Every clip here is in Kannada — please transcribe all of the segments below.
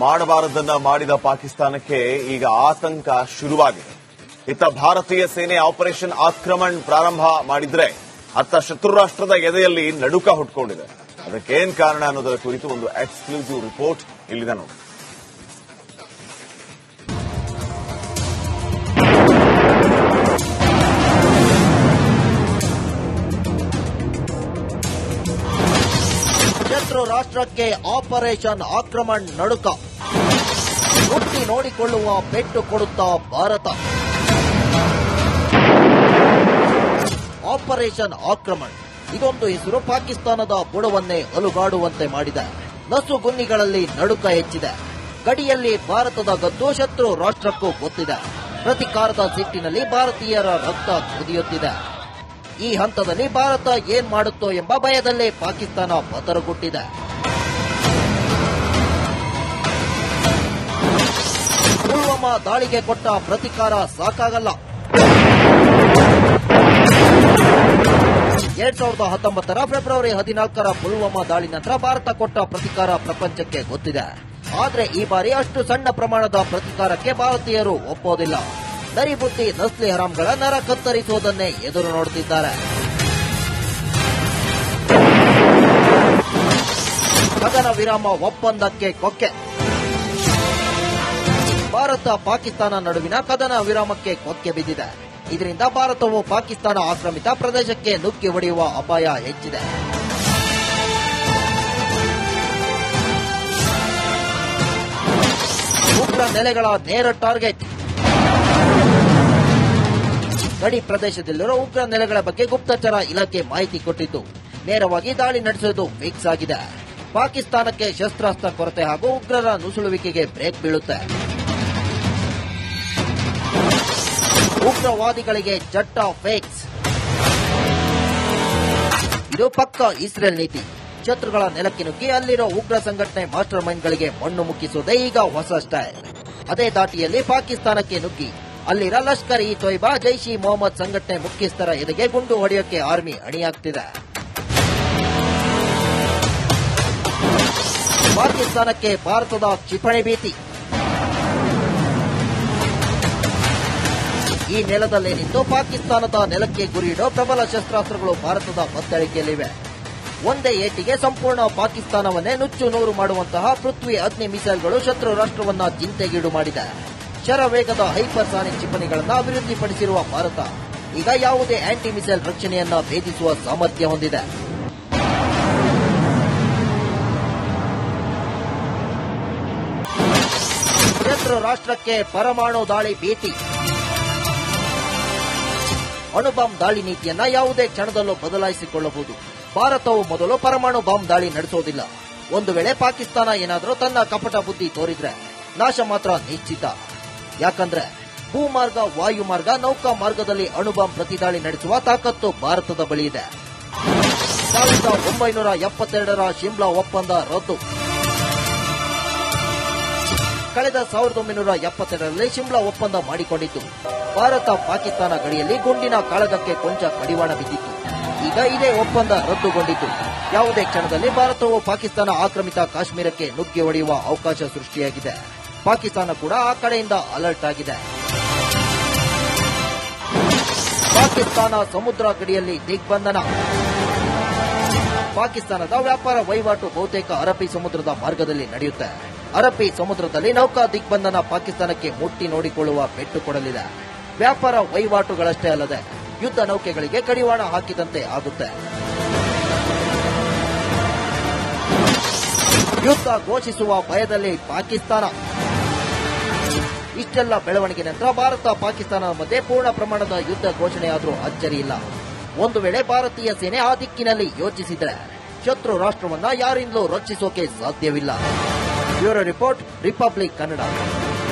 ಮಾಡಬಾರದನ್ನ ಮಾಡಿದ ಪಾಕಿಸ್ತಾನಕ್ಕೆ ಈಗ ಆತಂಕ ಶುರುವಾಗಿದೆ. ಇತ್ತ ಭಾರತೀಯ ಸೇನೆ ಆಪರೇಷನ್ ಆಕ್ರಮಣ್ ಪ್ರಾರಂಭ ಮಾಡಿದ್ರೆ ಅತ್ತ ಶತ್ರು ರಾಷ್ಟ್ರದ ಎದೆಯಲ್ಲಿ ನಡುಕ ಹುಟ್ಕೊಂಡಿದೆ. ಅದಕ್ಕೇನ್ ಕಾರಣ ಅನ್ನೋದರ ಕುರಿತು ಒಂದು ಎಕ್ಸ್ಕ್ಲೂಸಿವ್ ರಿಪೋರ್ಟ್ ಇಲ್ಲಿದೆ ನೋಡಿ. ಶತ್ರು ರಾಷ್ಟ್ರಕ್ಕೆ ಆಪರೇಷನ್ ಆಕ್ರಮಣ್ ನಡುಕ, ಮುಟ್ಟಿ ನೋಡಿಕೊಳ್ಳುವ ಪೆಟ್ಟು ಕೊಡುತ್ತಾ ಭಾರತ. ಆಪರೇಷನ್ ಆಕ್ರಮಣ್ ಇದೊಂದು ಹೆಸರು ಪಾಕಿಸ್ತಾನದ ಬುಡವನ್ನೇ ಅಲುಗಾಡುವಂತೆ ಮಾಡಿದೆ. ನಸುಗುನ್ನಿಗಳಲ್ಲಿ ನಡುಕ ಹೆಚ್ಚಿದೆ. ಗಡಿಯಲ್ಲಿ ಭಾರತದ ಗದ್ದು ಶತ್ರು ರಾಷ್ಟ್ರಕ್ಕೂ ಗೊತ್ತಿದೆ. ಪ್ರತಿಕಾರದ ಸಿಟ್ಟಿನಲ್ಲಿ ಭಾರತೀಯರ ರಕ್ತ ಕುದಿಯುತ್ತಿದೆ. ಈ ಹಂತದಲ್ಲಿ ಭಾರತ ಏನ್ ಮಾಡುತ್ತೋ ಎಂಬ ಭಯದಲ್ಲೇ ಪಾಕಿಸ್ತಾನ ಪತರಗುಟ್ಟಿದೆ. ಪುಲ್ವಾಮಾ ದಾಳಿಗೆ ಕೊಟ್ಟ ಪ್ರತಿಕಾರ ಸಾಕಾಗಲ್ಲ. 2019 ಫೆಬ್ರವರಿ 14 ಪುಲ್ವಾಮಾ ದಾಳಿ ನಂತರ ಭಾರತ ಕೊಟ್ಟ ಪ್ರತಿಕಾರ ಪ್ರಪಂಚಕ್ಕೆ ಗೊತ್ತಿದೆ. ಆದ್ರೆ ಈ ಬಾರಿ ಅಷ್ಟು ಸಣ್ಣ ಪ್ರಮಾಣದ ಪ್ರತಿಕಾರಕ್ಕೆ ಭಾರತೀಯರು ಒಪ್ಪೋದಿಲ್ಲ. ನರಿಬುದ್ಧಿ ನಸ್ಲಿ ಹರಾಮ್ಗಳ ನರ ಕತ್ತರಿಸುವುದನ್ನೇ ಎದುರು ನೋಡುತ್ತಿದ್ದಾರೆ. ಕದನ ವಿರಾಮ ಒಪ್ಪಂದಕ್ಕೆ ಕೊಕ್ಕೆ. ಭಾರತ ಪಾಕಿಸ್ತಾನ ನಡುವಿನ ಕದನ ವಿರಾಮಕ್ಕೆ ಕೊಕ್ಕೆ ಬಿದ್ದಿದೆ. ಇದರಿಂದ ಭಾರತವು ಪಾಕಿಸ್ತಾನ ಆಕ್ರಮಿತ ಪ್ರದೇಶಕ್ಕೆ ನುಗ್ಗಿ ಹೊಡೆಯುವ ಅಪಾಯ ಹೆಚ್ಚಿದೆ. ಉಗ್ರ ನೆಲೆಗಳ ನೇರ ಟಾರ್ಗೆಟ್. ಗಡಿ ಪ್ರದೇಶದಲ್ಲಿರುವ ಉಗ್ರ ನೆಲೆಗಳ ಬಗ್ಗೆ ಗುಪ್ತಚರ ಇಲಾಖೆ ಮಾಹಿತಿ ಕೊಟ್ಟಿದ್ದು, ನೇರವಾಗಿ ದಾಳಿ ನಡೆಸುವುದು ಫಿಕ್ಸ್ ಆಗಿದೆ. ಪಾಕಿಸ್ತಾನಕ್ಕೆ ಶಸ್ತ್ರಾಸ್ತ್ರ ಕೊರತೆ ಹಾಗೂ ಉಗ್ರರ ನುಸುಳುವಿಕೆಗೆ ಬ್ರೇಕ್ ಬೀಳುತ್ತೆ. ಉಗ್ರವಾದಿಗಳಿಗೆ ಚಟ್ಟ ಫೇಕ್ಸ್. ಇದು ಪಕ್ಕ ಇಸ್ರೇಲ್ ನೀತಿ. ಶತ್ರುಗಳ ನೆಲಕ್ಕೆ ನುಗ್ಗಿ ಅಲ್ಲಿರೋ ಉಗ್ರ ಸಂಘಟನೆ ಮಾಸ್ಟರ್ ಮೈಂಡ್ಗಳಿಗೆ ಮಣ್ಣು ಮುಕ್ಕಿಸುವುದೇ ಈಗ ಹೊಸ ಸ್ಟೈಲ್. ಅದೇ ದಾಟಿಯಲ್ಲಿ ಪಾಕಿಸ್ತಾನಕ್ಕೆ ನುಗ್ಗಿ ಅಲ್ಲಿರ ಲಷ್ಕರ್ ಇ ತೊಯ್ಬಾ, ಜೈಷ್ ಇ ಮೊಹಮ್ಮದ್ ಸಂಘಟನೆ ಮುಖ್ಯಸ್ಥರ ಎದೆಗೆ ಗುಂಡು ಹೊಡೆಯೋಕೆ ಆರ್ಮಿ ಅಣಿಯಾಗ್ತಿದೆ. ಪಾಕಿಸ್ತಾನಕ್ಕೆ ಭಾರತದ ಕ್ಷಿಪಣಿ ಭೀತಿ. ಈ ನೆಲದಲ್ಲೇ ನಿಂತು ಪಾಕಿಸ್ತಾನದ ನೆಲಕ್ಕೆ ಗುರಿಯಿಡೋ ಪ್ರಬಲ ಶಸ್ತ್ರಾಸ್ತ್ರಗಳು ಭಾರತದ ಬತ್ತಳಿಕೆಯಲ್ಲಿವೆ. ಒಂದೇ ಏಟಿಗೆ ಸಂಪೂರ್ಣ ಪಾಕಿಸ್ತಾನವನ್ನೇ ನುಚ್ಚು ನೂರು ಮಾಡುವಂತಹ ಪೃಥ್ವಿ ಅಗ್ನಿ ಮಿಸೈಲ್ಗಳು ಶತ್ರು ರಾಷ್ಟ್ರವನ್ನ ಚಿಂತೆಗೀಡು ಮಾಡಿದೆ. ಶರವೇಗದ ಹೈಪರ್ಸಾನಿಕ್ ಕ್ಷಿಪಣಿಗಳನ್ನು ಅಭಿವೃದ್ಧಿಪಡಿಸಿರುವ ಭಾರತ ಈಗ ಯಾವುದೇ ಆಂಟಿ ಮಿಸೈಲ್ ರಕ್ಷಣೆಯನ್ನ ಭೇದಿಸುವ ಸಾಮರ್ಥ್ಯ ಹೊಂದಿದೆ. ಶತ್ರು ರಾಷ್ಟ್ರಕ್ಕೆ ಪರಮಾಣು ದಾಳಿ ಭೀತಿ. ಅಣುಬಾಂಬ್ ದಾಳಿ ನೀತಿಯನ್ನ ಯಾವುದೇ ಕ್ಷಣದಲ್ಲೂ ಬದಲಾಯಿಸಿಕೊಳ್ಳಬಹುದು. ಭಾರತವು ಮೊದಲು ಪರಮಾಣು ಬಾಂಬ್ ದಾಳಿ ನಡೆಸೋದಿಲ್ಲ. ಒಂದು ವೇಳೆ ಪಾಕಿಸ್ತಾನ ಏನಾದರೂ ತನ್ನ ಕಪಟ ಬುದ್ಧಿ ತೋರಿದ್ರೆ ನಾಶ ಮಾತ್ರ ನಿಶ್ಚಿತ. ಯಾಕಂದ್ರೆ ಭೂಮಾರ್ಗ, ವಾಯುಮಾರ್ಗ, ನೌಕಾ ಮಾರ್ಗದಲ್ಲಿ ಅಣುಬಾಂಬ್ ಪ್ರತಿದಾಳಿ ನಡೆಸುವ ತಾಕತ್ತು ಭಾರತದ ಬಳಿ ಇದೆ. 1972 ಶಿಮ್ಲಾ ಒಪ್ಪಂದ ರದ್ದು. ಕಳೆದ 1972ರಲ್ಲಿ ಶಿಮ್ಲಾ ಒಪ್ಪಂದ ಮಾಡಿಕೊಂಡಿತ್ತು. ಭಾರತ ಪಾಕಿಸ್ತಾನ ಗಡಿಯಲ್ಲಿ ಗುಂಡಿನ ಕಾಳಗಕ್ಕೆ ಕೊಂಚ ಕಡಿವಾಣ ಬಿದ್ದಿತ್ತು. ಈಗ ಇದೇ ಒಪ್ಪಂದ ರದ್ದುಗೊಂಡಿದ್ದು ಯಾವುದೇ ಕ್ಷಣದಲ್ಲಿ ಭಾರತವು ಪಾಕಿಸ್ತಾನ ಆಕ್ರಮಿತ ಕಾಶ್ಮೀರಕ್ಕೆ ನುಗ್ಗಿ ಹೊಡೆಯುವ ಅವಕಾಶ ಸೃಷ್ಟಿಯಾಗಿದೆ. ಪಾಕಿಸ್ತಾನ ಕೂಡ ಆ ಕಡೆಯಿಂದ ಅಲರ್ಟ್ ಆಗಿದೆ. ಪಾಕಿಸ್ತಾನ ಸಮುದ್ರ ಗಡಿಯಲ್ಲಿ ದಿಗ್ಬಂಧನ. ಪಾಕಿಸ್ತಾನದ ವ್ಯಾಪಾರ ವಹಿವಾಟು ಬಹುತೇಕ ಅರಬ್ಬಿ ಸಮುದ್ರದ ಮಾರ್ಗದಲ್ಲಿ ನಡೆಯುತ್ತೆ. ಅರಬ್ಬಿ ಸಮುದ್ರದಲ್ಲಿ ನೌಕಾ ದಿಗ್ಬಂಧನ ಪಾಕಿಸ್ತಾನಕ್ಕೆ ಮುಟ್ಟಿ ನೋಡಿಕೊಳ್ಳುವ ಪೆಟ್ಟು ಕೊಡಲಿದೆ. ವ್ಯಾಪಾರ ವಹಿವಾಟುಗಳಷ್ಟೇ ಅಲ್ಲದೆ ಯುದ್ಧ ನೌಕೆಗಳಿಗೆ ಕಡಿವಾಣ ಹಾಕಿದಂತೆ ಆಗುತ್ತೆ. ಯುದ್ಧ ಘೋಷಿಸುವ ಭಯದಲ್ಲಿ ಪಾಕಿಸ್ತಾನ. ಇಷ್ಟೆಲ್ಲ ಬೆಳವಣಿಗೆ ನಂತರ ಭಾರತ ಪಾಕಿಸ್ತಾನದ ಮಧ್ಯೆ ಪೂರ್ಣ ಪ್ರಮಾಣದ ಯುದ್ಧ ಘೋಷಣೆಯಾದರೂ ಅಚ್ಚರಿಯಿಲ್ಲ. ಒಂದು ವೇಳೆ ಭಾರತೀಯ ಸೇನೆ ಆ ದಿಕ್ಕಿನಲ್ಲಿ ಯೋಚಿಸಿದ್ರೆ ಶತ್ರು ರಾಷ್ಟ್ರವನ್ನ ಯಾರಿಂದಲೂ ರಕ್ಷಿಸೋಕೆ ಸಾಧ್ಯವಿಲ್ಲ. Bureau report, republic Kannada.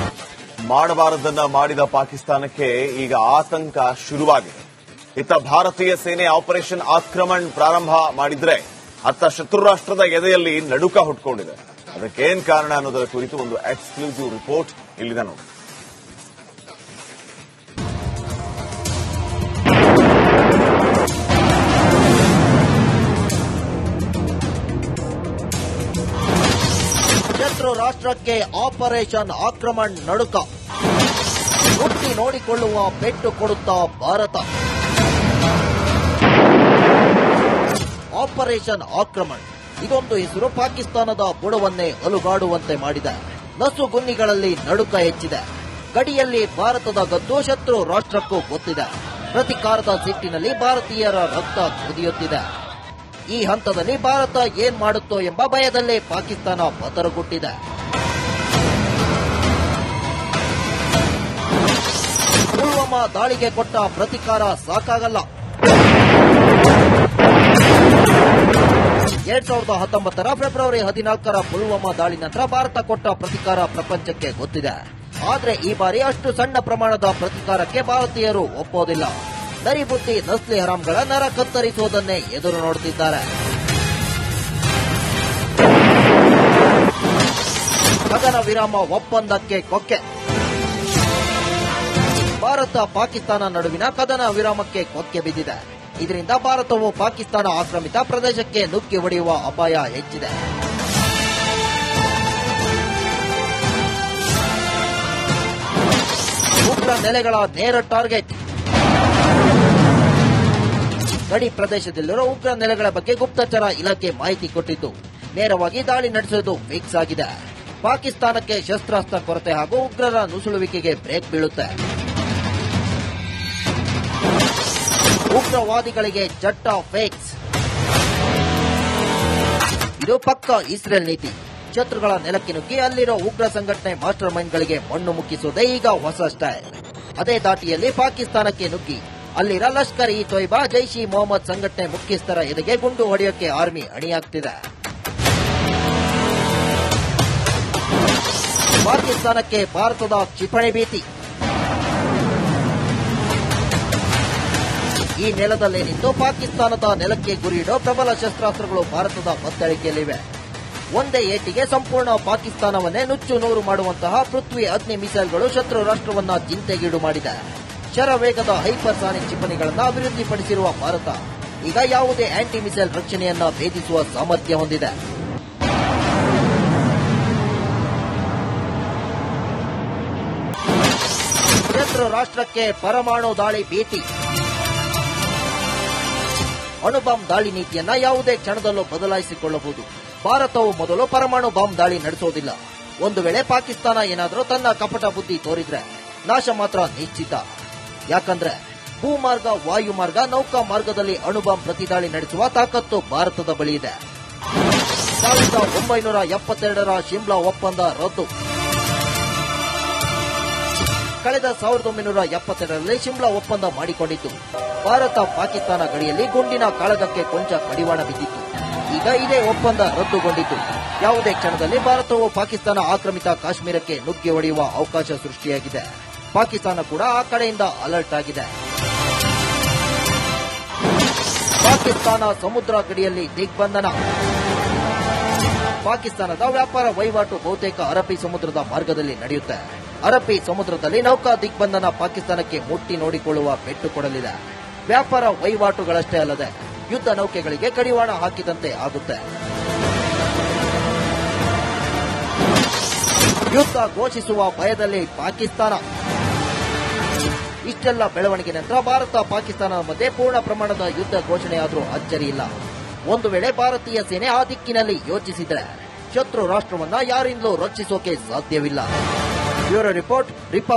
ಮಾಡಬಾರದನ್ನ ಮಾಡಿದ ಪಾಕಿಸ್ತಾನಕ್ಕೆ ಈಗ ಆತಂಕ ಶುರುವಾಗಿದೆ. ಇತ್ತ ಭಾರತೀಯ ಸೇನೆ ಆಪರೇಷನ್ ಆಕ್ರಮಣ್ ಪ್ರಾರಂಭ ಮಾಡಿದ್ರೆ ಅತ್ತ ಶತ್ರು ರಾಷ್ಟ್ರದ ಎದೆಯಲ್ಲಿ ನಡುಕ ಹುಟ್ಕೊಂಡಿದೆ. ಅದಕ್ಕೇನ್ ಕಾರಣ ಅನ್ನೋದರ ಕುರಿತು ಒಂದು ಎಕ್ಸ್ಕ್ಲೂಸಿವ್ ರಿಪೋರ್ಟ್ ಇಲ್ಲಿದೆ ನೋಡಿ. ಶತ್ರು ರಾಷ್ಟ್ರಕ್ಕೆ ಆಪರೇಷನ್ ಆಕ್ರಮಣ್ ನಡುಕ, ಮುಟ್ಟಿ ನೋಡಿಕೊಳ್ಳುವ ಪೆಟ್ಟು ಕೊಡುತ್ತಾ ಭಾರತ. ಆಪರೇಷನ್ ಆಕ್ರಮಣ್ ಇದೊಂದು ಹೆಸರು ಪಾಕಿಸ್ತಾನದ ಬುಡವನ್ನೇ ಅಲುಗಾಡುವಂತೆ ಮಾಡಿದೆ. ನಸುಗುನ್ನಿಗಳಲ್ಲಿ ನಡುಕ ಹೆಚ್ಚಿದೆ. ಗಡಿಯಲ್ಲಿ ಭಾರತದ ಗದ್ದು ಶತ್ರು ರಾಷ್ಟ್ರಕ್ಕೂ ಗೊತ್ತಿದೆ. ಪ್ರತಿಕಾರದ ಸಿಟ್ಟಿನಲ್ಲಿ ಭಾರತೀಯರ ರಕ್ತ ಕುದಿಯುತ್ತಿದೆ. ಈ ಹಂತದಲ್ಲಿ ಭಾರತ ಏನ್ ಮಾಡುತ್ತೋ ಎಂಬ ಭಯದಲ್ಲೇ ಪಾಕಿಸ್ತಾನ ಪತರಗುಟ್ಟಿದೆ. ಪುಲ್ವಾಮಾ ದಾಳಿಗೆ ಕೊಟ್ಟ ಪ್ರತಿಕಾರ ಸಾಕಾಗಲ್ಲ. 2019 ಫೆಬ್ರವರಿ 14 ಪುಲ್ವಾಮಾ ದಾಳಿ ನಂತರ ಭಾರತ ಕೊಟ್ಟ ಪ್ರತಿಕಾರ ಪ್ರಪಂಚಕ್ಕೆ ಗೊತ್ತಿದೆ. ಆದರೆ ಈ ಬಾರಿ ಅಷ್ಟು ಸಣ್ಣ ಪ್ರಮಾಣದ ಪ್ರತಿಕಾರಕ್ಕೆ ಭಾರತೀಯರು ಒಪ್ಪೋದಿಲ್ಲ. ನರಿಬುದ್ಧಿ ನಸ್ಲಿ ಹರಾಮ್ಗಳ ನರ ಕತ್ತರಿಸುವುದನ್ನೇ ಎದುರು ನೋಡುತ್ತಿದ್ದಾರೆ. ಕದನ ವಿರಾಮ ಒಪ್ಪಂದಕ್ಕೆ ಕೊಕ್ಕೆ. ಭಾರತ ಪಾಕಿಸ್ತಾನ ನಡುವಿನ ಕದನ ವಿರಾಮಕ್ಕೆ ಕೊಕ್ಕೆ ಬಿದ್ದಿದೆ. ಇದರಿಂದ ಭಾರತವು ಪಾಕಿಸ್ತಾನ ಆಕ್ರಮಿತ ಪ್ರದೇಶಕ್ಕೆ ನುಗ್ಗಿ ಹೊಡೆಯುವ ಅಪಾಯ ಹೆಚ್ಚಿದೆ. ಉಗ್ರ ನೆಲೆಗಳ ನೇರ ಟಾರ್ಗೆಟ್. ಗಡಿ ಪ್ರದೇಶದಲ್ಲಿರುವ ಉಗ್ರ ನೆಲೆಗಳ ಬಗ್ಗೆ ಗುಪ್ತಚರ ಇಲಾಖೆ ಮಾಹಿತಿ ಕೊಟ್ಟಿದ್ದು, ನೇರವಾಗಿ ದಾಳಿ ನಡೆಸುವುದು ಫಿಕ್ಸ್ ಆಗಿದೆ. ಪಾಕಿಸ್ತಾನಕ್ಕೆ ಶಸ್ತ್ರಾಸ್ತ್ರ ಕೊರತೆ ಹಾಗೂ ಉಗ್ರರ ನುಸುಳುವಿಕೆಗೆ ಬ್ರೇಕ್ ಬೀಳುತ್ತೆ. ಉಗ್ರವಾದಿಗಳಿಗೆ ಚಟ್ಟ ಫೇಕ್ಸ್. ಇದು ಪಕ್ಕ ಇಸ್ರೇಲ್ ನೀತಿ. ಶತ್ರುಗಳ ನೆಲಕ್ಕೆ ನುಗ್ಗಿ ಅಲ್ಲಿರೋ ಉಗ್ರ ಸಂಘಟನೆ ಮಾಸ್ಟರ್ ಮೈಂಡ್ಗಳಿಗೆ ಮಣ್ಣು ಮುಕ್ಕಿಸುವುದೇ ಈಗ ಹೊಸ ಸ್ಟೈಲ್. ಅದೇ ದಾಟಿಯಲ್ಲಿ ಪಾಕಿಸ್ತಾನಕ್ಕೆ ನುಗ್ಗಿ ಅಲ್ಲಿರ ಲಷ್ಕರ್ ಇ ತೊಯ್ಬಾ, ಜೈಷ್ ಇ ಮೊಹಮ್ಮದ್ ಸಂಘಟನೆ ಮುಖ್ಯಸ್ಥರ ಎದೆಗೆ ಗುಂಡು ಹೊಡೆಯೋಕೆ ಆರ್ಮಿ ಅಣಿಯಾಗ್ತಿದೆ. ಪಾಕಿಸ್ತಾನಕ್ಕೆ ಭಾರತದ ಕ್ಷಿಪಣಿ ಭೀತಿ. ಈ ನೆಲದಲ್ಲೇ ನಿಂತು ಪಾಕಿಸ್ತಾನದ ನೆಲಕ್ಕೆ ಗುರಿಯಿಡೋ ಪ್ರಬಲ ಶಸ್ತ್ರಾಸ್ತ್ರಗಳು ಭಾರತದ ಬತ್ತಳಿಕೆಯಲ್ಲಿವೆ. ಒಂದೇ ಏಟಿಗೆ ಸಂಪೂರ್ಣ ಪಾಕಿಸ್ತಾನವನ್ನೇ ನುಚ್ಚು ನೂರು ಮಾಡುವಂತಹ ಪೃಥ್ವಿ ಅಗ್ನಿ ಮಿಸೈಲ್ಗಳು ಶತ್ರು ರಾಷ್ಟ್ರವನ್ನ ಚಿಂತೆಗೀಡು ಮಾಡಿದೆ. ಶರವೇಗದ ಹೈಪರ್ಸಾನಿಕ್ ಕ್ಷಿಪಣಿಗಳನ್ನು ಅಭಿವೃದ್ಧಿಪಡಿಸಿರುವ ಭಾರತ ಈಗ ಯಾವುದೇ ಆಂಟಿ ಮಿಸೈಲ್ ರಕ್ಷಣೆಯನ್ನ ಭೇದಿಸುವ ಸಾಮರ್ಥ್ಯ ಹೊಂದಿದೆ. ಶತ್ರು ರಾಷ್ಟ್ರಕ್ಕೆ ಪರಮಾಣು ದಾಳಿ ಭೀತಿ. ಅಣುಬಾಂಬ್ ದಾಳಿ ನೀತಿಯನ್ನ ಯಾವುದೇ ಕ್ಷಣದಲ್ಲೂ ಬದಲಾಯಿಸಿಕೊಳ್ಳಬಹುದು. ಭಾರತವು ಮೊದಲು ಪರಮಾಣು ಬಾಂಬ್ ದಾಳಿ ನಡೆಸೋದಿಲ್ಲ. ಒಂದು ವೇಳೆ ಪಾಕಿಸ್ತಾನ ಏನಾದರೂ ತನ್ನ ಕಪಟ ಬುದ್ಧಿ ತೋರಿದ್ರೆ ನಾಶ ಮಾತ್ರ ನಿಶ್ಚಿತ. ಯಾಕಂದ್ರೆ ಭೂಮಾರ್ಗ, ವಾಯುಮಾರ್ಗ, ನೌಕಾ ಮಾರ್ಗದಲ್ಲಿ ಅಣುಬಾಂಬ್ ಪ್ರತಿದಾಳಿ ನಡೆಸುವ ತಾಕತ್ತು ಭಾರತದ ಬಳಿ ಇದೆ. 1972 ಶಿಮ್ಲಾ ಒಪ್ಪಂದ ರದ್ದು. ಕಳೆದ 1972ರಲ್ಲಿ ಶಿಮ್ಲಾ ಒಪ್ಪಂದ ಮಾಡಿಕೊಂಡಿತ್ತು. ಭಾರತ ಪಾಕಿಸ್ತಾನ ಗಡಿಯಲ್ಲಿ ಗುಂಡಿನ ಕಾಳಗಕ್ಕೆ ಕೊಂಚ ಕಡಿವಾಣ ಬಿದ್ದಿತ್ತು. ಈಗ ಇದೇ ಒಪ್ಪಂದ ರದ್ದುಗೊಂಡಿದ್ದು ಯಾವುದೇ ಕ್ಷಣದಲ್ಲಿ ಭಾರತವು ಪಾಕಿಸ್ತಾನ ಆಕ್ರಮಿತ ಕಾಶ್ಮೀರಕ್ಕೆ ನುಗ್ಗಿ ಹೊಡೆಯುವ ಅವಕಾಶ ಸೃಷ್ಟಿಯಾಗಿದೆ. ಪಾಕಿಸ್ತಾನ ಕೂಡ ಆ ಕಡೆಯಿಂದ ಅಲರ್ಟ್ ಆಗಿದೆ. ಪಾಕಿಸ್ತಾನ ಸಮುದ್ರ ಗಡಿಯಲ್ಲಿ ದಿಗ್ಬಂಧನ. ಪಾಕಿಸ್ತಾನದ ವ್ಯಾಪಾರ ವಹಿವಾಟು ಬಹುತೇಕ ಅರಬ್ಬಿ ಸಮುದ್ರದ ಮಾರ್ಗದಲ್ಲಿ ನಡೆಯುತ್ತೆ. ಅರಬ್ಬಿ ಸಮುದ್ರದಲ್ಲಿ ನೌಕಾ ದಿಗ್ಬಂಧನ ಪಾಕಿಸ್ತಾನಕ್ಕೆ ಮುಟ್ಟಿ ನೋಡಿಕೊಳ್ಳುವ ಪೆಟ್ಟು ಕೊಡಲಿದೆ. ವ್ಯಾಪಾರ ವಹಿವಾಟುಗಳಷ್ಟೇ ಅಲ್ಲದೆ ಯುದ್ಧ ನೌಕೆಗಳಿಗೆ ಕಡಿವಾಣ ಹಾಕಿದಂತೆ ಆಗುತ್ತೆ. ಯುದ್ಧ ಘೋಷಿಸುವ ಭಯದಲ್ಲಿ ಪಾಕಿಸ್ತಾನ. ಇಷ್ಟೆಲ್ಲ ಬೆಳವಣಿಗೆ ನಂತರ ಭಾರತ ಪಾಕಿಸ್ತಾನದ ಮಧ್ಯೆ ಪೂರ್ಣ ಪ್ರಮಾಣದ ಯುದ್ಧ ಘೋಷಣೆಯಾದರೂ ಅಚ್ಚರಿಯಿಲ್ಲ. ಒಂದು ವೇಳೆ ಭಾರತೀಯ ಸೇನೆ ಆ ದಿಕ್ಕಿನಲ್ಲಿ ಯೋಚಿಸಿದ್ರೆ ಶತ್ರು ರಾಷ್ಟ್ರವನ್ನ ಯಾರಿಂದಲೂ ರಕ್ಷಿಸೋಕೆ ಸಾಧ್ಯವಿಲ್ಲ. Bureau report, republic.